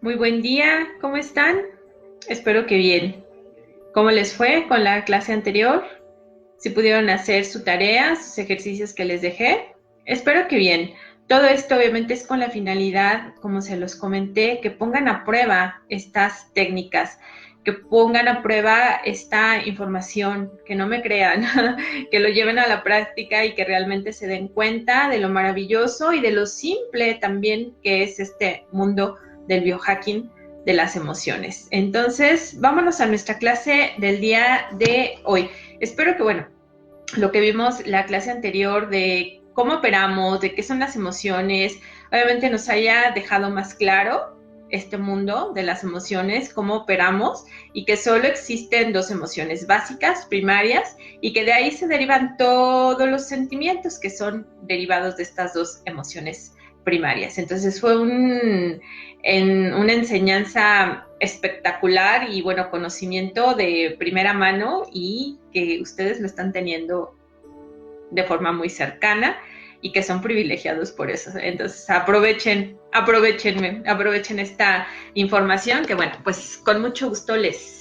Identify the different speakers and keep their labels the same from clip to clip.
Speaker 1: Muy buen día, ¿cómo están? Espero que bien. ¿Cómo les fue con la clase anterior? ¿Si pudieron hacer su tarea, sus ejercicios que les dejé? Espero que bien. Todo esto obviamente es con la finalidad, como se los comenté, que pongan a prueba estas técnicas, que pongan a prueba esta información, que no me crean, que lo lleven a la práctica y que realmente se den cuenta de lo maravilloso y de lo simple también que es este mundo del biohacking de las emociones. Entonces, vámonos a nuestra clase del día de hoy. Espero que, bueno, lo que vimos la clase anterior de cómo operamos, de qué son las emociones, obviamente nos haya dejado más claro este mundo de las emociones, cómo operamos y que solo existen dos emociones básicas, primarias, y que de ahí se derivan todos los sentimientos que son derivados de estas dos emociones primarias. Entonces fue una enseñanza espectacular y bueno, conocimiento de primera mano y que ustedes lo están teniendo de forma muy cercana y que son privilegiados por eso. Entonces aprovechen esta información que bueno, pues con mucho gusto les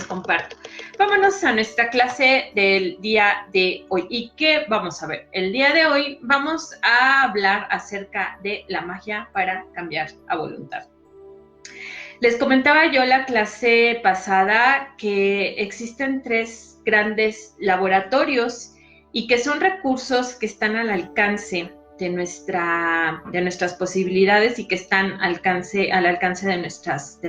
Speaker 1: comparto. Vámonos a nuestra clase del día de hoy. ¿Y qué vamos a ver? El día de hoy vamos a hablar acerca de la magia para cambiar a voluntad. Les comentaba yo la clase pasada que existen tres grandes laboratorios y que son recursos que están al alcance de nuestras posibilidades y que están al alcance de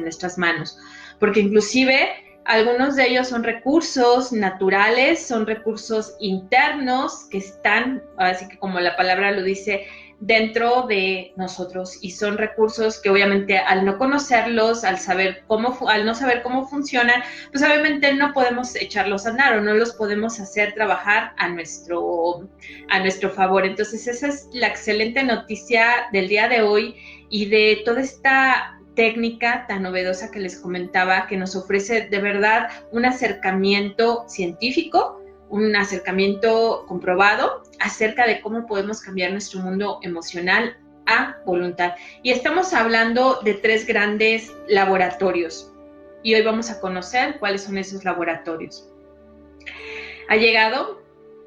Speaker 1: nuestras manos. Porque inclusive algunos de ellos son recursos naturales, son recursos internos que están, así que como la palabra lo dice, dentro de nosotros y son recursos que obviamente al no conocerlos, al no saber cómo funcionan, pues obviamente no podemos echarlos a andar o no los podemos hacer trabajar a nuestro favor. Entonces esa es la excelente noticia del día de hoy y de toda esta técnica tan novedosa que les comentaba, que nos ofrece de verdad un acercamiento científico, un acercamiento comprobado acerca de cómo podemos cambiar nuestro mundo emocional a voluntad. Y estamos hablando de tres grandes laboratorios. Y hoy vamos a conocer cuáles son esos laboratorios. Ha llegado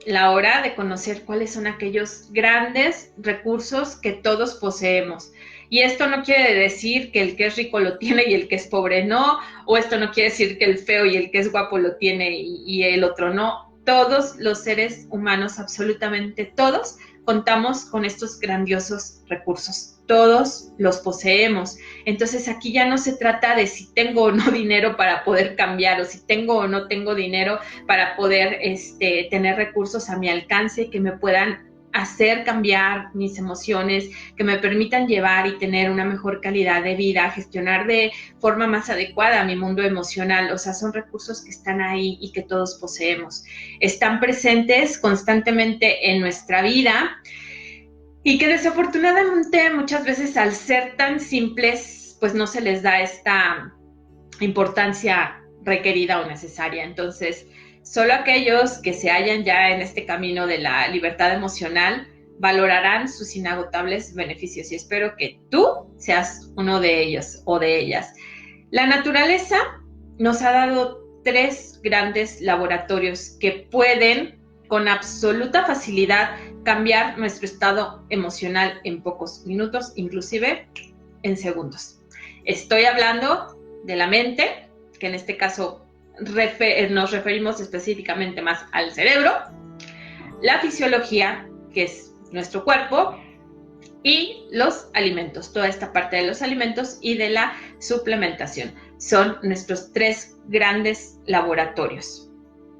Speaker 1: la hora de conocer cuáles son aquellos grandes recursos que todos poseemos. Y esto no quiere decir que el que es rico lo tiene y el que es pobre no, o esto no quiere decir que el feo y el que es guapo lo tiene y el otro no. Todos los seres humanos, absolutamente todos, contamos con estos grandiosos recursos. Todos los poseemos. Entonces aquí ya no se trata de si tengo o no dinero para poder cambiar o si tengo o no tengo dinero para poder tener recursos a mi alcance que me puedan hacer cambiar mis emociones, que me permitan llevar y tener una mejor calidad de vida, gestionar de forma más adecuada mi mundo emocional. O sea, son recursos que están ahí y que todos poseemos. Están presentes constantemente en nuestra vida y que desafortunadamente muchas veces al ser tan simples, pues no se les da esta importancia requerida o necesaria. Entonces, solo aquellos que se hallan ya en este camino de la libertad emocional valorarán sus inagotables beneficios y espero que tú seas uno de ellos o de ellas. La naturaleza nos ha dado tres grandes laboratorios que pueden con absoluta facilidad cambiar nuestro estado emocional en pocos minutos, inclusive en segundos. Estoy hablando de la mente, que en este caso nos referimos específicamente más al cerebro, la fisiología, que es nuestro cuerpo, y los alimentos, toda esta parte de los alimentos y de la suplementación. Son nuestros tres grandes laboratorios,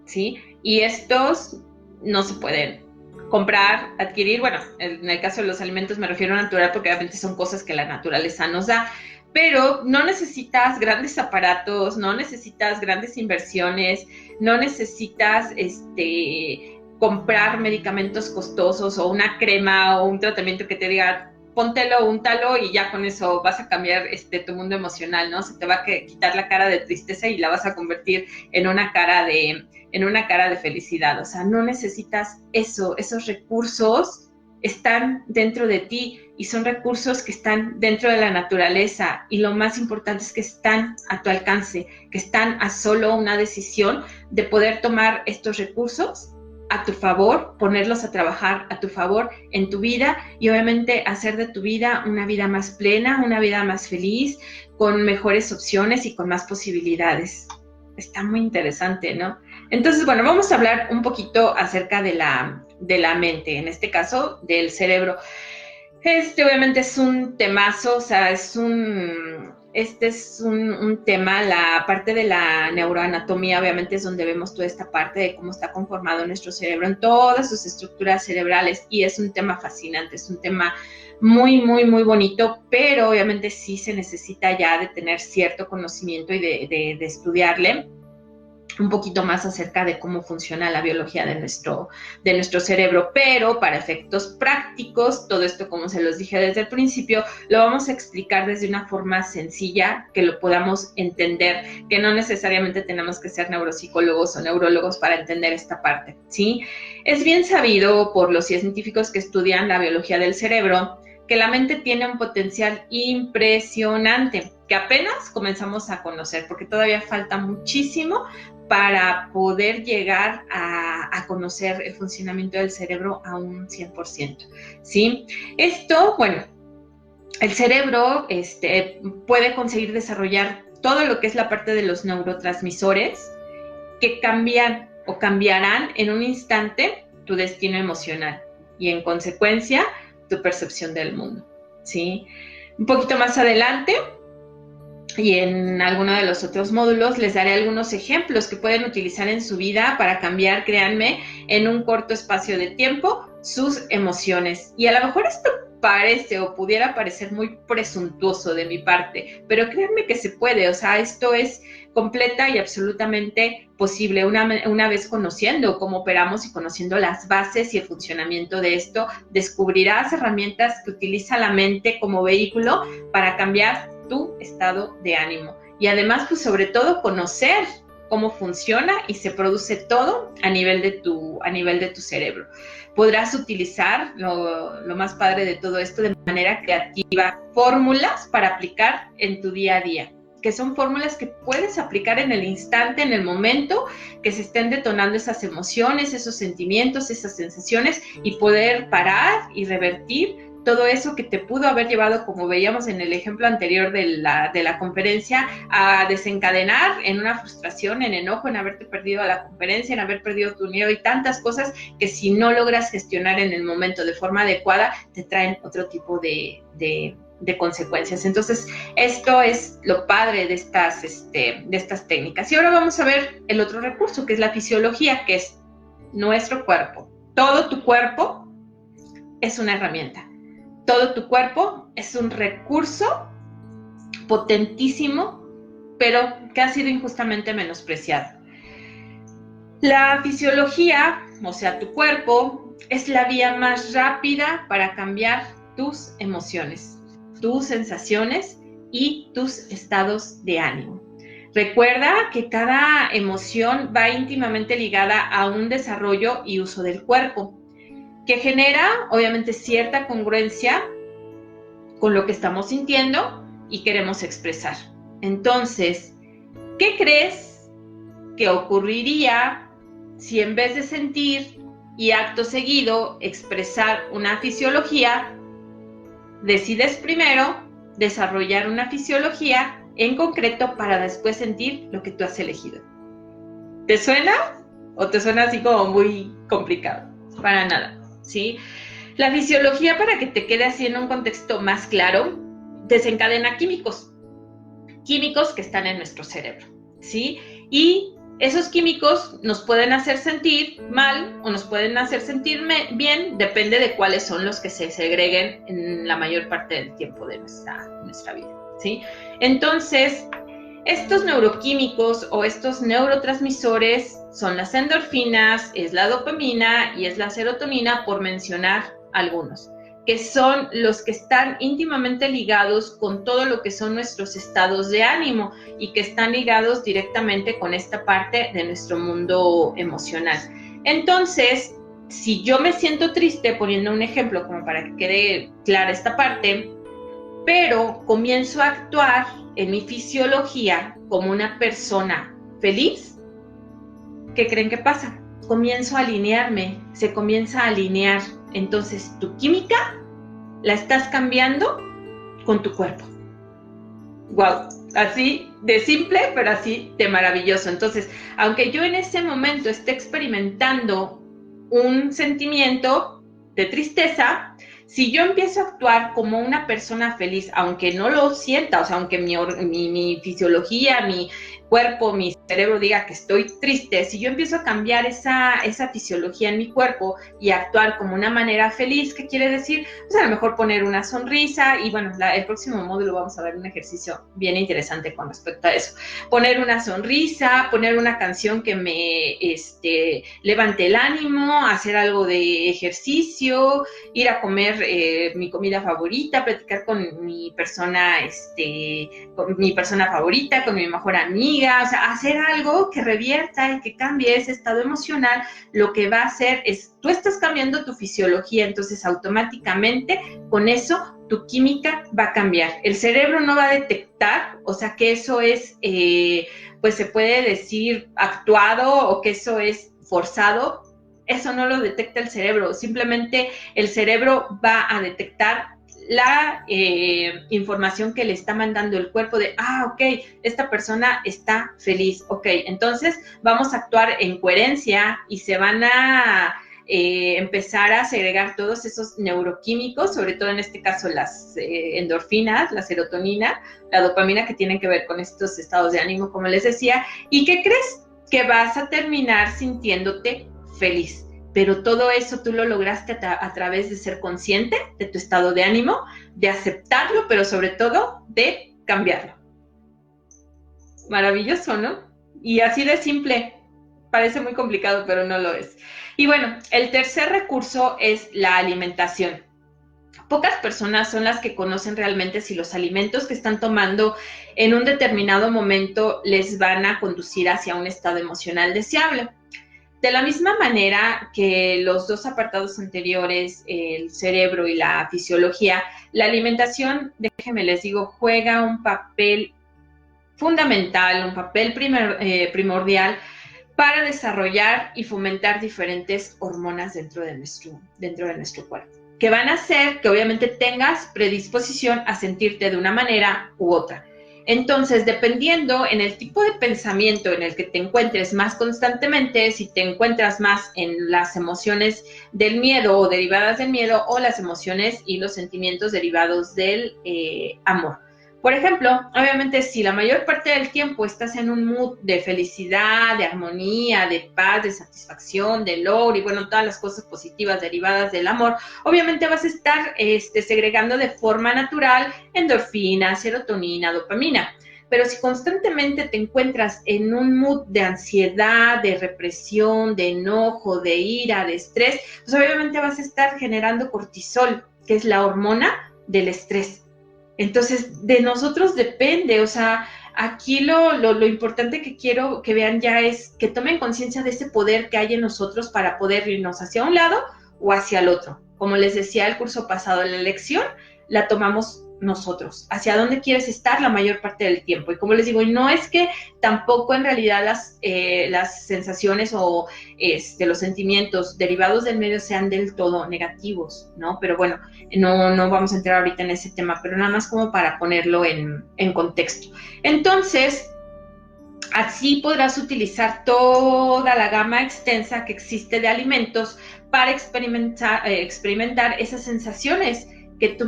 Speaker 1: ¿sí? Y estos no se pueden comprar, adquirir, bueno, en el caso de los alimentos me refiero a natural porque obviamente son cosas que la naturaleza nos da, pero no necesitas grandes aparatos, no necesitas grandes inversiones, no necesitas comprar medicamentos costosos o una crema o un tratamiento que te diga póntelo, úntalo y ya con eso vas a cambiar tu mundo emocional, ¿no? Se te va a quitar la cara de tristeza y la vas a convertir en una cara de felicidad. O sea, no necesitas esos recursos están dentro de ti y son recursos que están dentro de la naturaleza, y lo más importante es que están a tu alcance, que están a solo una decisión de poder tomar estos recursos a tu favor, ponerlos a trabajar a tu favor en tu vida y obviamente hacer de tu vida una vida más plena, una vida más feliz, con mejores opciones y con más posibilidades. Está muy interesante, ¿no? Entonces, bueno, vamos a hablar un poquito acerca de la mente, en este caso del cerebro. Obviamente es un temazo, o sea, este es un tema, la parte de la neuroanatomía, obviamente es donde vemos toda esta parte de cómo está conformado nuestro cerebro en todas sus estructuras cerebrales, y es un tema fascinante, es un tema muy, muy, muy bonito, pero obviamente sí se necesita ya de tener cierto conocimiento y de estudiarle un poquito más acerca de cómo funciona la biología de nuestro cerebro, pero para efectos prácticos, todo esto, como se los dije desde el principio, lo vamos a explicar desde una forma sencilla, que lo podamos entender, que no necesariamente tenemos que ser neuropsicólogos o neurólogos para entender esta parte, ¿sí? Es bien sabido por los científicos que estudian la biología del cerebro que la mente tiene un potencial impresionante, que apenas comenzamos a conocer, porque todavía falta muchísimo para poder llegar a conocer el funcionamiento del cerebro a un 100%, ¿sí? Esto, bueno, el cerebro puede conseguir desarrollar todo lo que es la parte de los neurotransmisores que cambian o cambiarán en un instante tu destino emocional y en consecuencia tu percepción del mundo, ¿sí? Un poquito más adelante y en alguno de los otros módulos les daré algunos ejemplos que pueden utilizar en su vida para cambiar, créanme, en un corto espacio de tiempo sus emociones. Y a lo mejor esto parece o pudiera parecer muy presuntuoso de mi parte, pero créanme que se puede, o sea, esto es completa y absolutamente posible. Una vez conociendo cómo operamos y conociendo las bases y el funcionamiento de esto, descubrirás herramientas que utiliza la mente como vehículo para cambiar tu estado de ánimo. Y además, pues sobre todo, conocer cómo funciona y se produce todo a nivel de tu cerebro. Podrás utilizar, lo más padre de todo esto, de manera creativa, fórmulas para aplicar en tu día a día, que son fórmulas que puedes aplicar en el instante, en el momento que se estén detonando esas emociones, esos sentimientos, esas sensaciones, y poder parar y revertir todo eso que te pudo haber llevado, como veíamos en el ejemplo anterior de la conferencia, a desencadenar en una frustración, en enojo, en haberte perdido la conferencia, en haber perdido tu dinero y tantas cosas que si no logras gestionar en el momento de forma adecuada, te traen otro tipo de consecuencias. Entonces, esto es lo padre de estas técnicas. Y ahora vamos a ver el otro recurso, que es la fisiología, que es nuestro cuerpo. Todo tu cuerpo es una herramienta. Todo tu cuerpo es un recurso potentísimo, pero que ha sido injustamente menospreciado. La fisiología, o sea, tu cuerpo, es la vía más rápida para cambiar tus emociones, tus sensaciones y tus estados de ánimo. Recuerda que cada emoción va íntimamente ligada a un desarrollo y uso del cuerpo, que genera, obviamente, cierta congruencia con lo que estamos sintiendo y queremos expresar. Entonces, ¿qué crees que ocurriría si en vez de sentir y acto seguido expresar una fisiología, decides primero desarrollar una fisiología en concreto para después sentir lo que tú has elegido? ¿Te suena? ¿O te suena así como muy complicado? Para nada, ¿sí? La fisiología, para que te quede así en un contexto más claro, desencadena químicos que están en nuestro cerebro, ¿sí? Y esos químicos nos pueden hacer sentir mal o nos pueden hacer sentir bien, depende de cuáles son los que se segreguen en la mayor parte del tiempo de nuestra vida, ¿sí? Entonces, estos neuroquímicos o estos neurotransmisores son las endorfinas, es la dopamina y es la serotonina, por mencionar algunos, que son los que están íntimamente ligados con todo lo que son nuestros estados de ánimo y que están ligados directamente con esta parte de nuestro mundo emocional. Entonces, si yo me siento triste, poniendo un ejemplo como para que quede clara esta parte, pero comienzo a actuar en mi fisiología como una persona feliz, ¿qué creen que pasa? Comienzo a alinearme, se comienza a alinear. Entonces, tu química la estás cambiando con tu cuerpo. Wow, así de simple, pero así de maravilloso. Entonces, aunque yo en ese momento esté experimentando un sentimiento de tristeza, si yo empiezo a actuar como una persona feliz, aunque no lo sienta, o sea, aunque mi fisiología, mi cuerpo, mi cerebro diga que estoy triste, si yo empiezo a cambiar esa fisiología en mi cuerpo y actuar como una manera feliz, ¿qué quiere decir? Pues a lo mejor poner una sonrisa y bueno, el próximo módulo vamos a ver un ejercicio bien interesante con respecto a eso. Poner una sonrisa, poner una canción que me levante el ánimo, hacer algo de ejercicio, ir a comer mi comida favorita, platicar con mi persona favorita, con mi mejor amiga, o sea, hacer algo que revierta y que cambie ese estado emocional. Lo que va a hacer es, tú estás cambiando tu fisiología, entonces automáticamente con eso tu química va a cambiar. El cerebro no va a detectar, o sea, que eso es, pues se puede decir actuado o que eso es forzado. Eso no lo detecta el cerebro, simplemente el cerebro va a detectar la información que le está mandando el cuerpo de, ok, esta persona está feliz, ok, entonces vamos a actuar en coherencia y se van a empezar a segregar todos esos neuroquímicos, sobre todo en este caso las endorfinas, la serotonina, la dopamina, que tienen que ver con estos estados de ánimo, como les decía. ¿Y qué crees? Que vas a terminar sintiéndote feliz. Pero todo eso tú lo lograste a través de ser consciente de tu estado de ánimo, de aceptarlo, pero sobre todo de cambiarlo. Maravilloso, ¿no? Y así de simple. Parece muy complicado, pero no lo es. Y bueno, el tercer recurso es la alimentación. Pocas personas son las que conocen realmente si los alimentos que están tomando en un determinado momento les van a conducir hacia un estado emocional deseable. De la misma manera que los dos apartados anteriores, el cerebro y la fisiología, la alimentación, déjenme les digo, juega un papel fundamental, un papel primordial para desarrollar y fomentar diferentes hormonas dentro de nuestro cuerpo, que van a hacer que obviamente tengas predisposición a sentirte de una manera u otra. Entonces, dependiendo en el tipo de pensamiento en el que te encuentres más constantemente, si te encuentras más en las emociones del miedo o derivadas del miedo, o las emociones y los sentimientos derivados del amor. Por ejemplo, obviamente si la mayor parte del tiempo estás en un mood de felicidad, de armonía, de paz, de satisfacción, de logro y bueno, todas las cosas positivas derivadas del amor, obviamente vas a estar segregando de forma natural endorfina, serotonina, dopamina. Pero si constantemente te encuentras en un mood de ansiedad, de represión, de enojo, de ira, de estrés, pues obviamente vas a estar generando cortisol, que es la hormona del estrés. Entonces, de nosotros depende, o sea, aquí lo importante que quiero que vean ya es que tomen conciencia de ese poder que hay en nosotros para poder irnos hacia un lado o hacia el otro. Como les decía el curso pasado, la elección la tomamos nosotros, hacia dónde quieres estar la mayor parte del tiempo. Y como les digo, y no es que tampoco en realidad las sensaciones o los sentimientos derivados del medio sean del todo negativos, ¿no? Pero bueno, no vamos a entrar ahorita en ese tema, pero nada más como para ponerlo en contexto. Entonces, así podrás utilizar toda la gama extensa que existe de alimentos para experimentar esas sensaciones que tú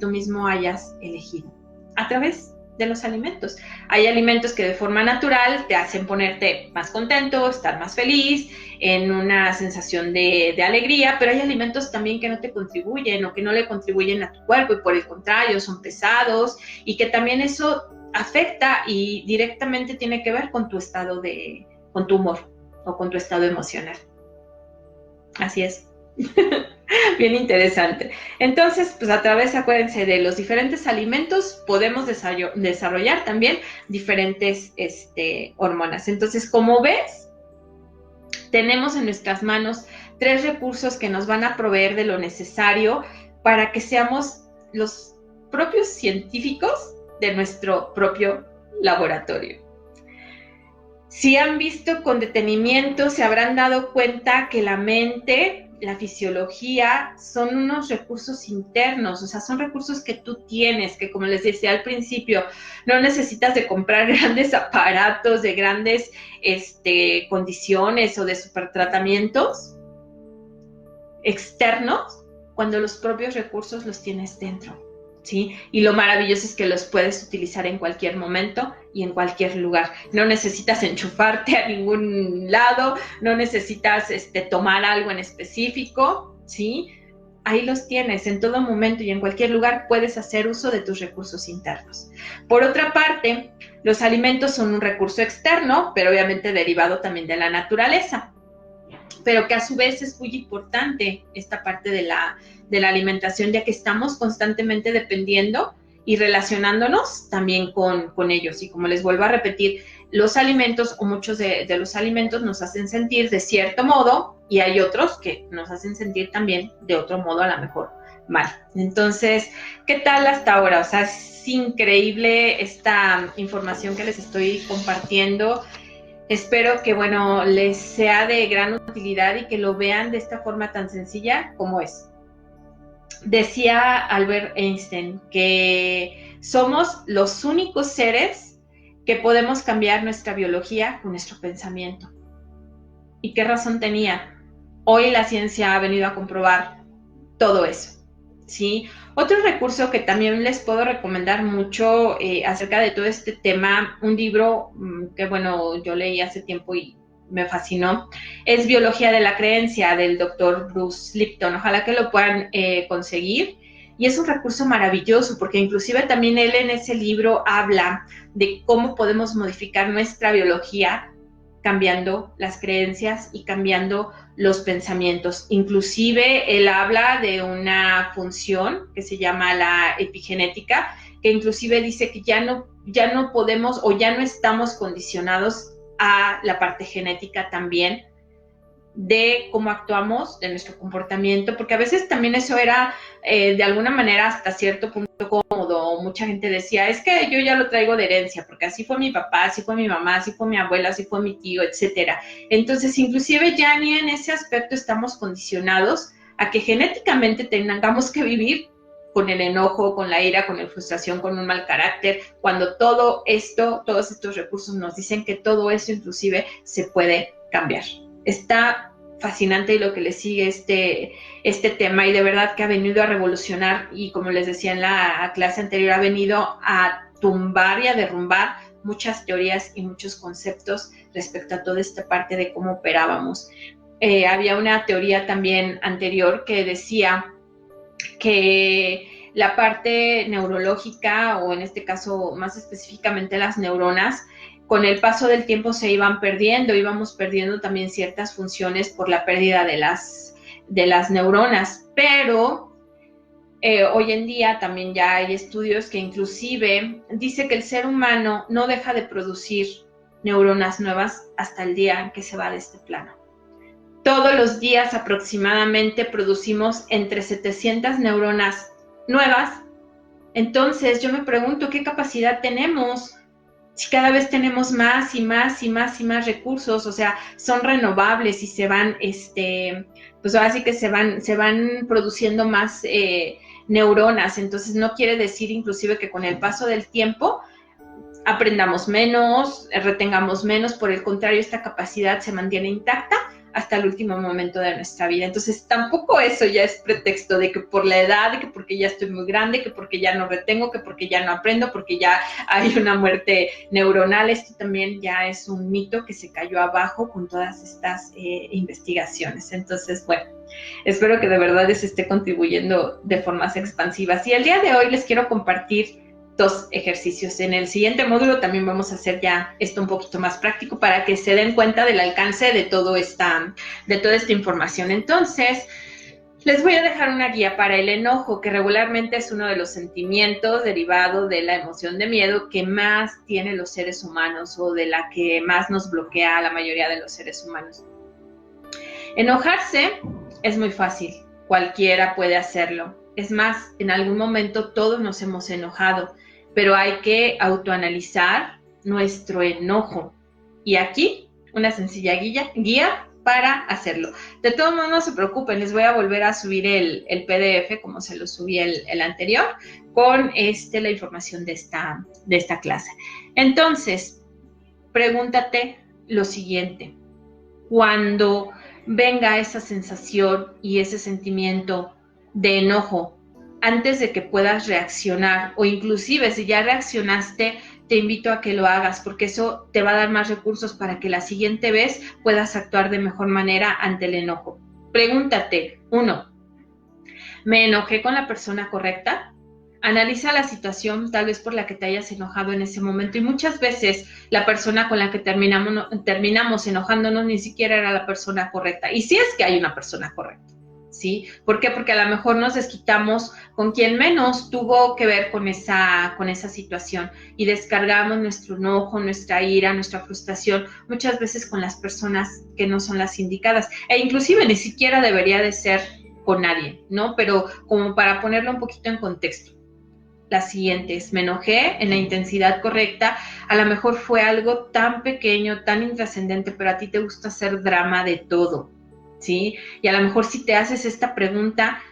Speaker 1: mismo hayas elegido a través de los alimentos. Hay alimentos que de forma natural te hacen ponerte más contento, estar más feliz, en una sensación de alegría, pero hay alimentos también que no te contribuyen o que no le contribuyen a tu cuerpo y por el contrario son pesados y que también eso afecta y directamente tiene que ver con tu estado con tu humor o con tu estado emocional. Así es. Bien interesante. Entonces, pues a través, acuérdense, de los diferentes alimentos podemos desarrollar también diferentes hormonas. Entonces, como ves, tenemos en nuestras manos 3 recursos que nos van a proveer de lo necesario para que seamos los propios científicos de nuestro propio laboratorio. Si han visto con detenimiento, se habrán dado cuenta que la mente, la fisiología, son unos recursos internos, o sea, son recursos que tú tienes, que como les decía al principio, no necesitas de comprar grandes aparatos, de grandes condiciones o de supertratamientos externos, cuando los propios recursos los tienes dentro. ¿Sí? Y lo maravilloso es que los puedes utilizar en cualquier momento y en cualquier lugar. No necesitas enchufarte a ningún lado, no necesitas tomar algo en específico, ¿sí? Ahí los tienes, en todo momento y en cualquier lugar puedes hacer uso de tus recursos internos. Por otra parte, los alimentos son un recurso externo, pero obviamente derivado también de la naturaleza, pero que a su vez es muy importante esta parte de la alimentación, ya que estamos constantemente dependiendo y relacionándonos también con ellos. Y como les vuelvo a repetir, los alimentos o muchos de los alimentos nos hacen sentir de cierto modo y hay otros que nos hacen sentir también de otro modo, a lo mejor mal. Entonces, ¿qué tal hasta ahora? O sea, es increíble esta información que les estoy compartiendo. Espero que, bueno, les sea de gran utilidad y que lo vean de esta forma tan sencilla como es. Decía Albert Einstein que somos los únicos seres que podemos cambiar nuestra biología con nuestro pensamiento. ¿Y qué razón tenía? Hoy la ciencia ha venido a comprobar todo eso, ¿sí? Otro recurso que también les puedo recomendar mucho acerca de todo este tema, un libro que, bueno, yo leí hace tiempo y me fascinó, es Biología de la Creencia, del doctor Bruce Lipton. Ojalá que lo puedan conseguir. Y es un recurso maravilloso, porque inclusive también él en ese libro habla de cómo podemos modificar nuestra biología cambiando las creencias y cambiando los pensamientos. Inclusive él habla de una función que se llama la epigenética, que inclusive dice que ya no podemos o ya no estamos condicionados a la parte genética también de cómo actuamos, de nuestro comportamiento, porque a veces también eso era de alguna manera hasta cierto punto cómodo. Mucha gente decía, es que yo ya lo traigo de herencia, porque así fue mi papá, así fue mi mamá, así fue mi abuela, así fue mi tío, etcétera. Entonces, inclusive ya ni en ese aspecto estamos condicionados a que genéticamente tengamos que vivir con el enojo, con la ira, con la frustración, con un mal carácter, cuando todo esto, todos estos recursos nos dicen que todo eso inclusive se puede cambiar. Está fascinante lo que le sigue este tema, y de verdad que ha venido a revolucionar, y como les decía en la clase anterior, ha venido a tumbar y a derrumbar muchas teorías y muchos conceptos respecto a toda esta parte de cómo operábamos. Había una teoría también anterior que decía que la parte neurológica, o en este caso más específicamente las neuronas, con el paso del tiempo se iban perdiendo, íbamos perdiendo también ciertas funciones por la pérdida de las neuronas, pero hoy en día también ya hay estudios que inclusive dice que el ser humano no deja de producir neuronas nuevas hasta el día en que se va de este plano. Todos los días aproximadamente producimos entre 700 neuronas nuevas. Entonces yo me pregunto qué capacidad tenemos, si cada vez tenemos más y más y más y más recursos. O sea, son renovables y se van, pues ahora sí que se van produciendo más neuronas. Entonces no quiere decir inclusive que con el paso del tiempo aprendamos menos, retengamos menos. Por el contrario, esta capacidad se mantiene intacta hasta el último momento de nuestra vida. Entonces tampoco eso ya es pretexto de que por la edad, de que porque ya estoy muy grande, que porque ya no retengo, que porque ya no aprendo, porque ya hay una muerte neuronal. Esto también ya es un mito que se cayó abajo con todas estas investigaciones. Entonces, bueno, espero que de verdad les esté contribuyendo de formas expansivas. Y el día de hoy les quiero compartir 2 ejercicios. En el siguiente módulo también vamos a hacer ya esto un poquito más práctico para que se den cuenta del alcance de toda esta información. Entonces, les voy a dejar una guía para el enojo, que regularmente es uno de los sentimientos derivados de la emoción de miedo que más tienen los seres humanos, o de la que más nos bloquea a la mayoría de los seres humanos. Enojarse es muy fácil, cualquiera puede hacerlo. Es más, en algún momento todos nos hemos enojado, pero hay que autoanalizar nuestro enojo. Y aquí una sencilla guía para hacerlo. De todos modos, no se preocupen, les voy a volver a subir el PDF, como se lo subí el anterior, con la información de esta clase. Entonces, pregúntate lo siguiente. Cuando venga esa sensación y ese sentimiento de enojo, antes de que puedas reaccionar, o inclusive si ya reaccionaste, te invito a que lo hagas, porque eso te va a dar más recursos para que la siguiente vez puedas actuar de mejor manera ante el enojo. Pregúntate, 1, ¿me enojé con la persona correcta? Analiza la situación tal vez por la que te hayas enojado en ese momento, y muchas veces la persona con la que terminamos enojándonos ni siquiera era la persona correcta, y si es que hay una persona correcta, ¿sí? ¿Por qué? Porque a lo mejor nos desquitamos con quien menos tuvo que ver con esa situación y descargamos nuestro enojo, nuestra ira, nuestra frustración muchas veces con las personas que no son las indicadas, e inclusive ni siquiera debería de ser con nadie, ¿no? Pero como para ponerlo un poquito en contexto. La siguiente es, me enojé en la intensidad correcta, a lo mejor fue algo tan pequeño, tan intrascendente, pero a ti te gusta hacer drama de todo, ¿sí? Y a lo mejor si te haces esta pregunta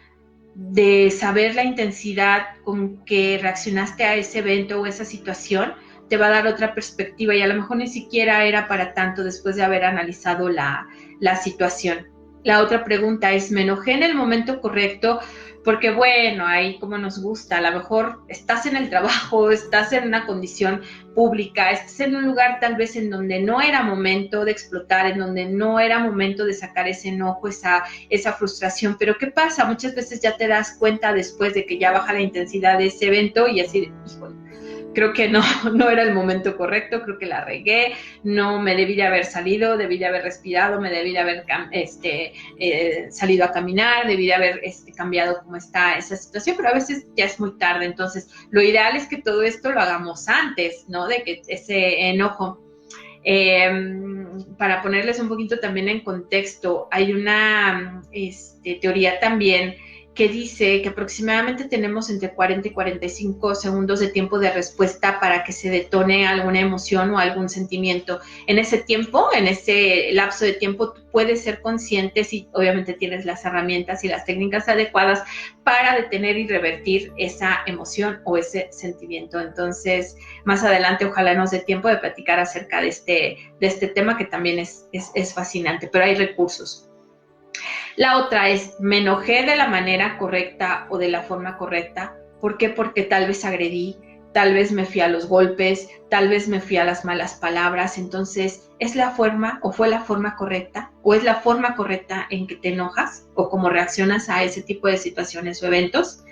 Speaker 1: de saber la intensidad con que reaccionaste a ese evento o esa situación, te va a dar otra perspectiva, y a lo mejor ni siquiera era para tanto después de haber analizado la situación. La otra pregunta es, ¿me enojé en el momento correcto? Porque bueno, ahí como nos gusta, a lo mejor estás en el trabajo, estás en una condición pública, estás en un lugar tal vez en donde no era momento de explotar, en donde no era momento de sacar ese enojo, esa frustración. Pero ¿qué pasa? Muchas veces ya te das cuenta después de que ya baja la intensidad de ese evento y así, híjole, creo que no era el momento correcto, creo que la regué, no me debí de haber salido, debí de haber respirado, me debí de haber salido a caminar, debí de haber cambiado cómo está esa situación, pero a veces ya es muy tarde. Entonces lo ideal es que todo esto lo hagamos antes, ¿no? De que ese enojo, para ponerles un poquito también en contexto, hay una teoría también que dice que aproximadamente tenemos entre 40 y 45 segundos de tiempo de respuesta para que se detone alguna emoción o algún sentimiento. En ese tiempo, en ese lapso de tiempo, tú puedes ser consciente si obviamente tienes las herramientas y las técnicas adecuadas para detener y revertir esa emoción o ese sentimiento. Entonces, más adelante ojalá nos dé tiempo de platicar acerca de este tema, que también es fascinante, pero hay recursos. La otra es, me enojé de la manera correcta o de la forma correcta. ¿Por qué? Porque tal vez agredí, tal vez me fui a los golpes, tal vez me fui a las malas palabras. Entonces, ¿es la forma o fue la forma correcta? ¿O es la forma correcta en que te enojas o cómo reaccionas a ese tipo de situaciones o eventos?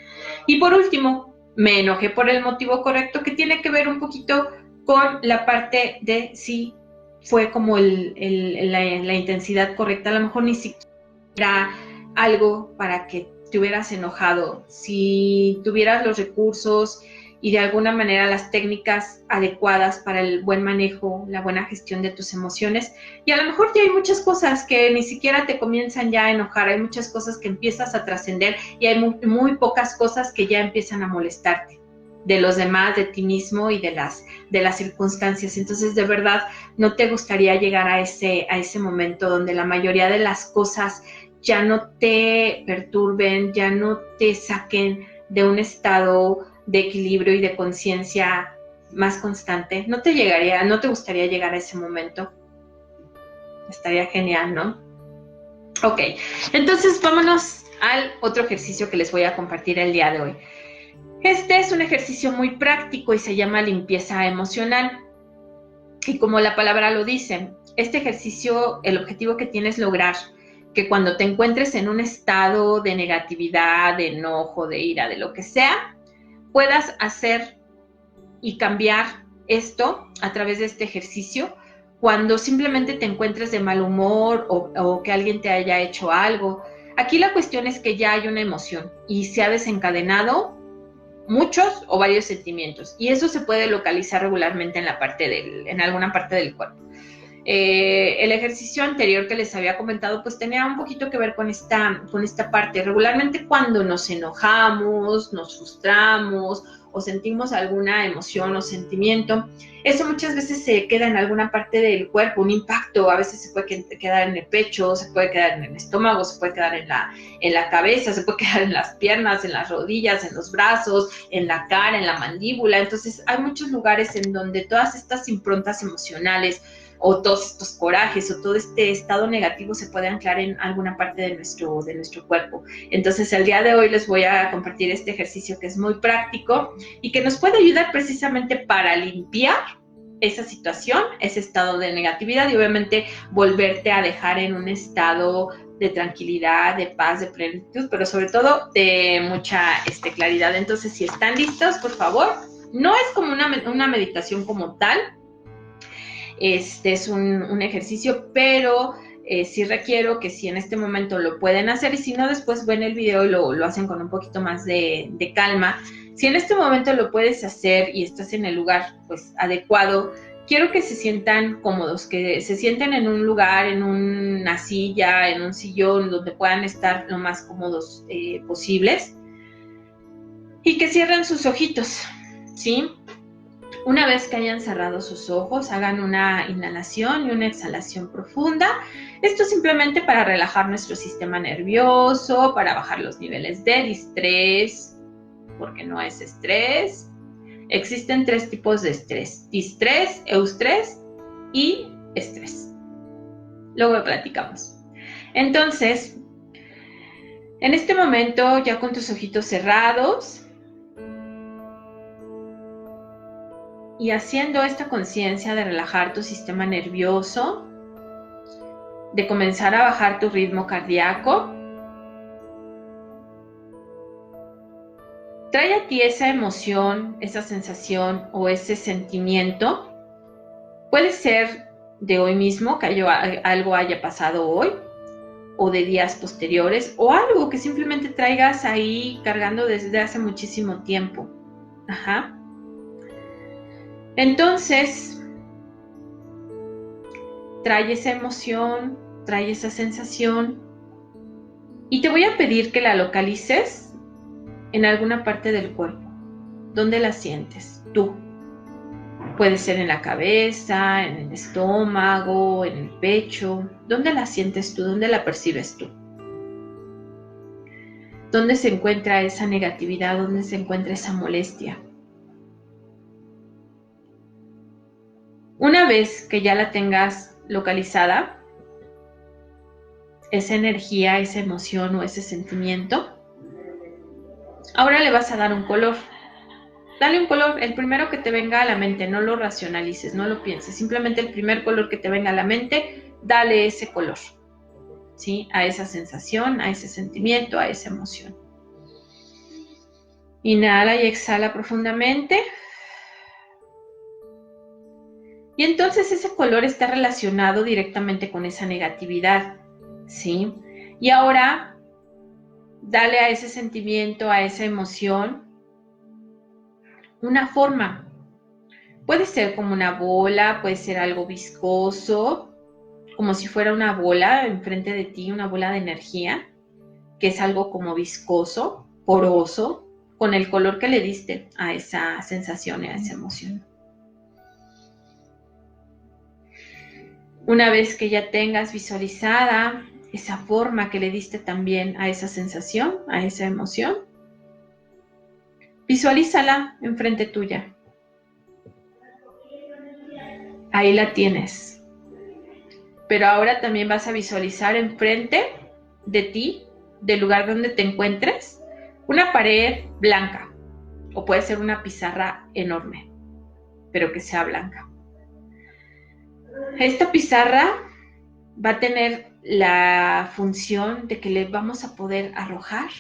Speaker 1: Y por último, me enojé por el motivo correcto, que tiene que ver un poquito con la parte de si fue como la intensidad correcta. A lo mejor ni siquiera era algo para que te hubieras enojado. Si tuvieras los recursos y de alguna manera las técnicas adecuadas para el buen manejo, la buena gestión de tus emociones, y a lo mejor ya hay muchas cosas que ni siquiera te comienzan ya a enojar, hay muchas cosas que empiezas a trascender y hay muy pocas cosas que ya empiezan a molestarte de los demás, de ti mismo y de las circunstancias. Entonces, de verdad, no te gustaría llegar a ese momento donde la mayoría de las cosas ya no te perturben, ya no te saquen de un estado de equilibrio y de conciencia más constante. ¿No te gustaría llegar a ese momento? Estaría genial, ¿no? Ok, entonces vámonos al otro ejercicio que les voy a compartir el día de hoy. Este es un ejercicio muy práctico y se llama limpieza emocional. Y como la palabra lo dice, este ejercicio, el objetivo que tiene es lograr que cuando te encuentres en un estado de negatividad, de enojo, de ira, de lo que sea, puedas hacer y cambiar esto a través de este ejercicio. Cuando simplemente te encuentres de mal humor o que alguien te haya hecho algo, aquí la cuestión es que ya hay una emoción y se ha desencadenado muchos o varios sentimientos, y eso se puede localizar regularmente en alguna parte del cuerpo. El ejercicio anterior que les había comentado, pues tenía un poquito que ver con esta parte. Regularmente cuando nos enojamos, nos frustramos o sentimos alguna emoción o sentimiento, eso muchas veces se queda en alguna parte del cuerpo, un impacto. A veces se puede quedar en el pecho, se puede quedar en el estómago, se puede quedar en la cabeza, se puede quedar en las piernas, en las rodillas, en los brazos, en la cara, en la mandíbula. Entonces hay muchos lugares en donde todas estas improntas emocionales o todos estos corajes o todo este estado negativo se puede anclar en alguna parte de nuestro cuerpo. Entonces el día de hoy les voy a compartir este ejercicio que es muy práctico y que nos puede ayudar precisamente para limpiar esa situación, ese estado de negatividad y obviamente volverte a dejar en un estado de tranquilidad, de paz, de plenitud, pero sobre todo de mucha claridad. Entonces, si están listos, por favor, no es como una meditación como tal, es un ejercicio, pero sí requiero que si en este momento lo pueden hacer y si no, después ven el video y lo hacen con un poquito más de calma. Si en este momento lo puedes hacer y estás en el lugar pues adecuado, quiero que se sientan cómodos, que se sienten en un lugar, en una silla, en un sillón, donde puedan estar lo más cómodos posibles y que cierren sus ojitos, ¿sí? Una vez que hayan cerrado sus ojos, hagan una inhalación y una exhalación profunda. Esto simplemente para relajar nuestro sistema nervioso, para bajar los niveles de distrés, porque no es estrés. Existen 3 tipos de estrés: distrés, eustrés y estrés. Luego platicamos. Entonces, en este momento, ya con tus ojitos cerrados, y haciendo esta conciencia de relajar tu sistema nervioso, de comenzar a bajar tu ritmo cardíaco, trae a ti esa emoción, esa sensación o ese sentimiento. Puede ser de hoy mismo, que algo haya pasado hoy, o de días posteriores, o algo que simplemente traigas ahí cargando desde hace muchísimo tiempo. Ajá. Entonces, trae esa emoción, trae esa sensación y te voy a pedir que la localices en alguna parte del cuerpo. ¿Dónde la sientes tú? Puede ser en la cabeza, en el estómago, en el pecho. ¿Dónde la sientes tú? ¿Dónde la percibes tú? ¿Dónde se encuentra esa negatividad? ¿Dónde se encuentra esa molestia? Una vez que ya la tengas localizada, esa energía, esa emoción o ese sentimiento, ahora le vas a dar un color. Dale un color, el primero que te venga a la mente, no lo racionalices, no lo pienses, simplemente el primer color que te venga a la mente, dale ese color, ¿sí? A esa sensación, a ese sentimiento, a esa emoción. Inhala y exhala profundamente. Y entonces ese color está relacionado directamente con esa negatividad, ¿sí? Y ahora, dale a ese sentimiento, a esa emoción, una forma. Puede ser como una bola, puede ser algo viscoso, como si fuera una bola enfrente de ti, una bola de energía, que es algo como viscoso, poroso, con el color que le diste a esa sensación y a esa emoción. Una vez que ya tengas visualizada esa forma que le diste también a esa sensación, a esa emoción, visualízala enfrente tuya. Ahí la tienes. Pero ahora también vas a visualizar enfrente de ti, del lugar donde te encuentres, una pared blanca, o puede ser una pizarra enorme, pero que sea blanca. Esta pizarra va a tener la función de que le vamos a poder arrojar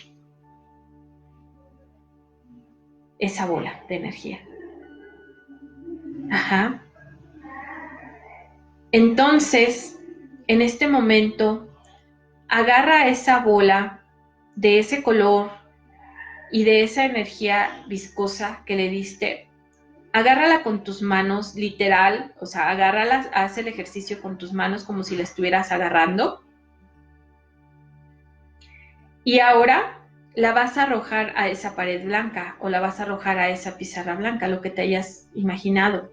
Speaker 1: esa bola de energía. Ajá. Entonces, en este momento, agarra esa bola de ese color y de esa energía viscosa que le diste agárrala con tus manos, literal, o sea, agárrala, haz el ejercicio con tus manos como si la estuvieras agarrando. Y ahora la vas a arrojar a esa pared blanca o la vas a arrojar a esa pizarra blanca, lo que te hayas imaginado.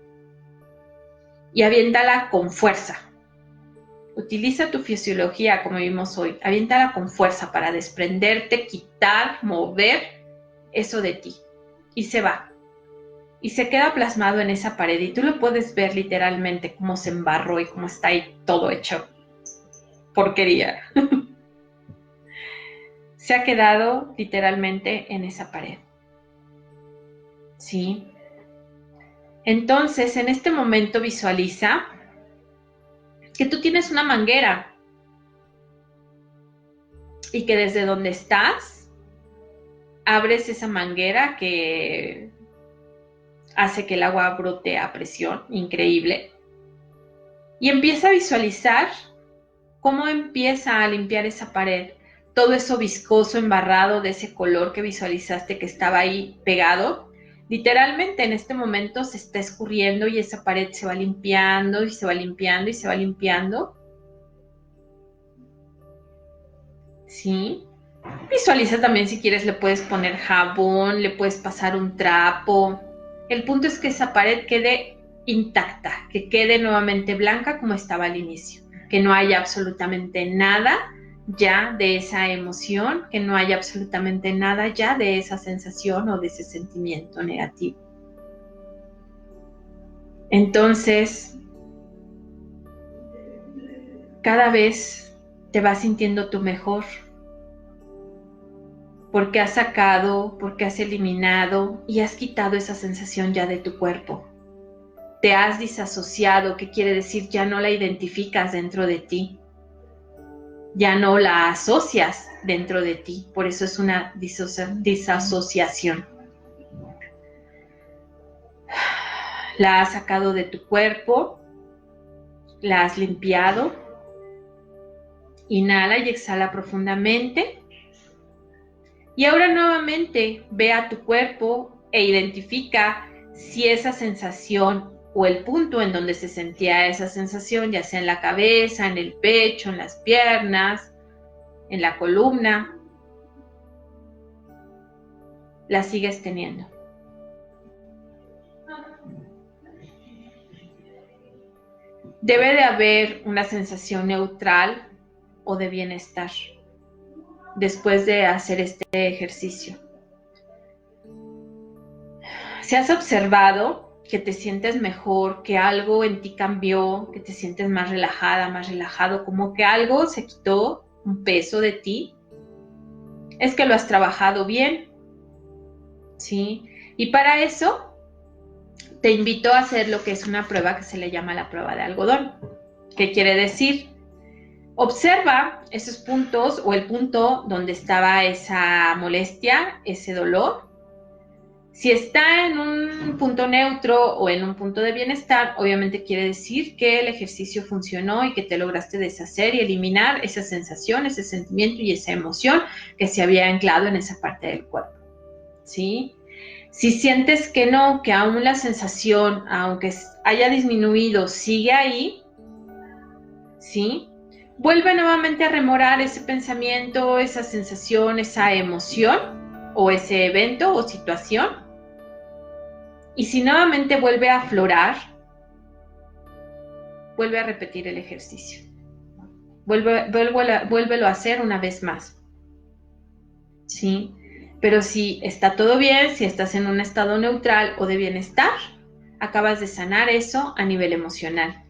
Speaker 1: Y aviéntala con fuerza. Utiliza tu fisiología como vimos hoy. Aviéntala con fuerza para desprenderte, quitar, mover eso de ti. Y se va. Y se queda plasmado en esa pared. Y tú lo puedes ver literalmente cómo se embarró y cómo está ahí todo hecho porquería. Se ha quedado literalmente en esa pared. ¿Sí? Entonces, en este momento visualiza que tú tienes una manguera y que desde donde estás, abres esa manguera que hace que el agua brote a presión, increíble, y empieza a visualizar cómo empieza a limpiar esa pared, todo eso viscoso, embarrado de ese color que visualizaste que estaba ahí pegado. Literalmente en este momento se está escurriendo y esa pared se va limpiando y se va limpiando y se va limpiando. ¿Sí? Visualiza también si quieres le puedes poner jabón, le puedes pasar un trapo. El punto es que esa pared quede intacta, que quede nuevamente blanca como estaba al inicio, que no haya absolutamente nada ya de esa emoción, que no haya absolutamente nada ya de esa sensación o de ese sentimiento negativo. Entonces, cada vez te vas sintiendo tú mejor, porque has sacado, porque has eliminado y has quitado esa sensación ya de tu cuerpo. Te has disasociado, que quiere decir ya no la identificas dentro de ti, ya no la asocias dentro de ti, por eso es una disasociación. La has sacado de tu cuerpo, la has limpiado. Inhala y exhala profundamente. Y ahora nuevamente ve a tu cuerpo e identifica si esa sensación o el punto en donde se sentía esa sensación, ya sea en la cabeza, en el pecho, en las piernas, en la columna, la sigues teniendo. Debe de haber una sensación neutral o de bienestar después de hacer este ejercicio. Si has observado que te sientes mejor, que algo en ti cambió, que te sientes más relajada, más relajado, como que algo se quitó, un peso de ti, es que lo has trabajado bien, ¿sí? Y para eso te invito a hacer lo que es una prueba que se le llama la prueba de algodón. ¿Qué quiere decir? Observa esos puntos o el punto donde estaba esa molestia, ese dolor. Si está en un punto neutro o en un punto de bienestar, obviamente quiere decir que el ejercicio funcionó y que te lograste deshacer y eliminar esa sensación, ese sentimiento y esa emoción que se había anclado en esa parte del cuerpo, ¿sí? Si sientes que no, que aún la sensación, aunque haya disminuido, sigue ahí, ¿sí? Vuelve nuevamente a rememorar ese pensamiento, esa sensación, esa emoción o ese evento o situación. Y si nuevamente vuelve a aflorar, vuelve a repetir el ejercicio. Vuélvelo a hacer una vez más. ¿Sí? Pero si está todo bien, si estás en un estado neutral o de bienestar, acabas de sanar eso a nivel emocional.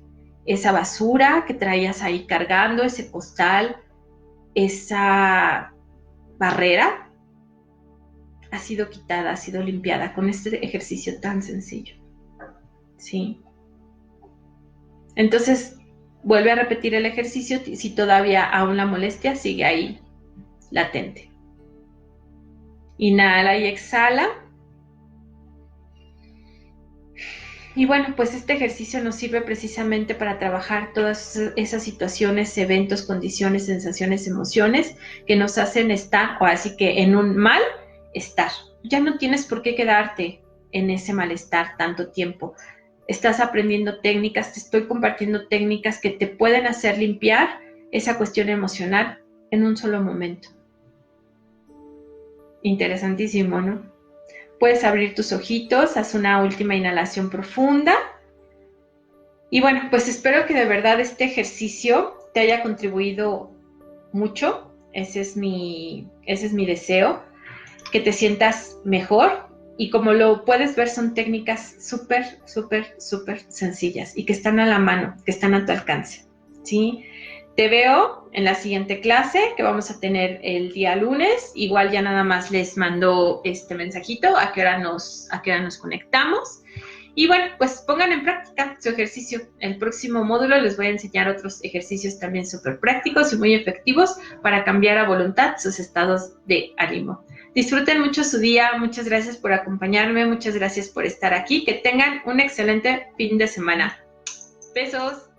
Speaker 1: Esa basura que traías ahí cargando, ese costal, esa barrera, ha sido quitada, ha sido limpiada con este ejercicio tan sencillo. ¿Sí? Entonces, vuelve a repetir el ejercicio si todavía aún la molestia sigue ahí, latente. Inhala y exhala. Y bueno, pues este ejercicio nos sirve precisamente para trabajar todas esas situaciones, eventos, condiciones, sensaciones, emociones que nos hacen estar, o así que en un mal estar. Ya no tienes por qué quedarte en ese malestar tanto tiempo. Estás aprendiendo técnicas, te estoy compartiendo técnicas que te pueden hacer limpiar esa cuestión emocional en un solo momento. Interesantísimo, ¿no? Puedes abrir tus ojitos, haz una última inhalación profunda. Y bueno, pues espero que de verdad este ejercicio te haya contribuido mucho. Ese es mi deseo, que te sientas mejor. Y como lo puedes ver, son técnicas súper, súper, súper sencillas y que están a la mano, que están a tu alcance, ¿sí? Te veo en la siguiente clase que vamos a tener el día lunes. Igual ya nada más les mando este mensajito a qué hora nos conectamos. Y bueno, pues pongan en práctica su ejercicio. El próximo módulo les voy a enseñar otros ejercicios también súper prácticos y muy efectivos para cambiar a voluntad sus estados de ánimo. Disfruten mucho su día. Muchas gracias por acompañarme. Muchas gracias por estar aquí. Que tengan un excelente fin de semana. Besos.